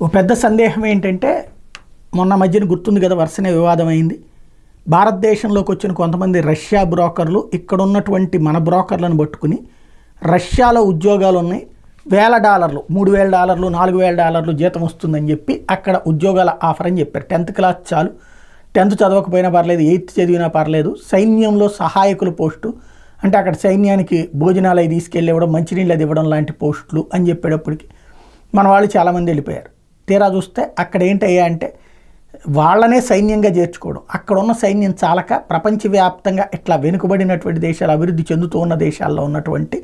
ఓ పెద్ద సందేహం ఏంటంటే మొన్న మధ్యన గుర్తుంది కదా, వరుసనే వివాదం అయింది. భారతదేశంలోకి వచ్చిన కొంతమంది రష్యా బ్రోకర్లు ఇక్కడ ఉన్నటువంటి మన బ్రోకర్లను పట్టుకుని రష్యాలో ఉద్యోగాలు ఉన్నాయి, $1,000 $3,000 $4,000 జీతం వస్తుందని చెప్పి అక్కడ ఉద్యోగాల ఆఫర్ అని చెప్పారు. 10th క్లాస్ చాలు, 10th చదవకపోయినా పర్లేదు, 8th చదివినా పర్లేదు, సైన్యంలో సహాయకుల పోస్టు అంటే అక్కడ సైన్యానికి భోజనాలు అవి తీసుకెళ్ళి ఇవ్వడం, మంచినీళ్ళు అది ఇవ్వడం లాంటి పోస్టులు అని చెప్పేటప్పటికి మన వాళ్ళు చాలామంది వెళ్ళిపోయారు. తీరా చూస్తే అక్కడ ఏంటయ్యా అంటే వాళ్ళనే సైన్యంగా చేర్చుకోవడం, అక్కడ ఉన్న సైన్యం చాలక ప్రపంచవ్యాప్తంగా ఇట్లా వెనుకబడినటువంటి దేశాలు, అభివృద్ధి చెందుతూ ఉన్న దేశాల్లో ఉన్నటువంటి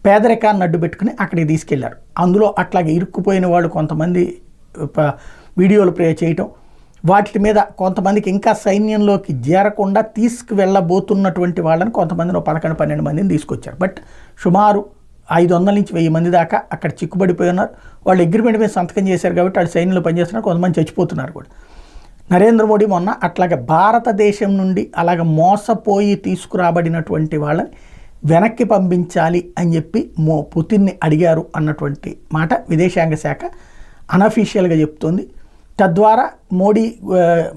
పేదరికాన్ని అడ్డు పెట్టుకుని అక్కడికి తీసుకెళ్లారు. అందులో అట్లాగే ఇరుక్కుపోయిన వాళ్ళు కొంతమంది వీడియోలు చేయటం, వాటి మీద కొంతమందికి ఇంకా సైన్యంలోకి చేరకుండా తీసుకువెళ్ళబోతున్నటువంటి వాళ్ళని కొంతమందిని 11-12 మందిని తీసుకొచ్చారు. బట్ సుమారు 500 నుంచి 1000 మంది దాకా అక్కడ చిక్కుబడిపోయి ఉన్నారు. వాళ్ళు అగ్రిమెంట్ మీద సంతకం చేశారు కాబట్టి వాళ్ళు సైన్యంలో పనిచేస్తున్నారు, కొంతమంది చచ్చిపోతున్నారు కూడా. నరేంద్ర మోడీ మొన్న అట్లాగే భారతదేశం నుండి అలాగ మోసపోయి తీసుకురాబడినటువంటి వాళ్ళని వెనక్కి పంపించాలి అని చెప్పి పుతిన్ని అడిగారు అన్నటువంటి మాట విదేశాంగ శాఖ అనఫీషియల్గా చెప్తోంది. తద్వారా మోడీ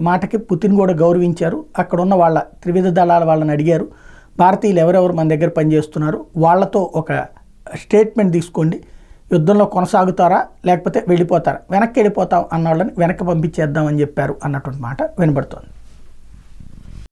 మాటకి పుతిన్ కూడా గౌరవించారు. అక్కడ ఉన్న వాళ్ళ త్రివిధ దళాల వాళ్ళని అడిగారు, భారతీయులు ఎవరెవరు మన దగ్గర పనిచేస్తున్నారు వాళ్ళతో ఒక స్టేట్మెంట్ తీసుకోండి, యుద్ధంలో కొనసాగుతారా లేకపోతే వెళ్ళిపోతారా, వెనక్కి వెళ్ళిపోతాం అన్న వాళ్ళని వెనక్కి పంపించేద్దామని చెప్పారు అన్నటువంటి మాట వినబడుతోంది.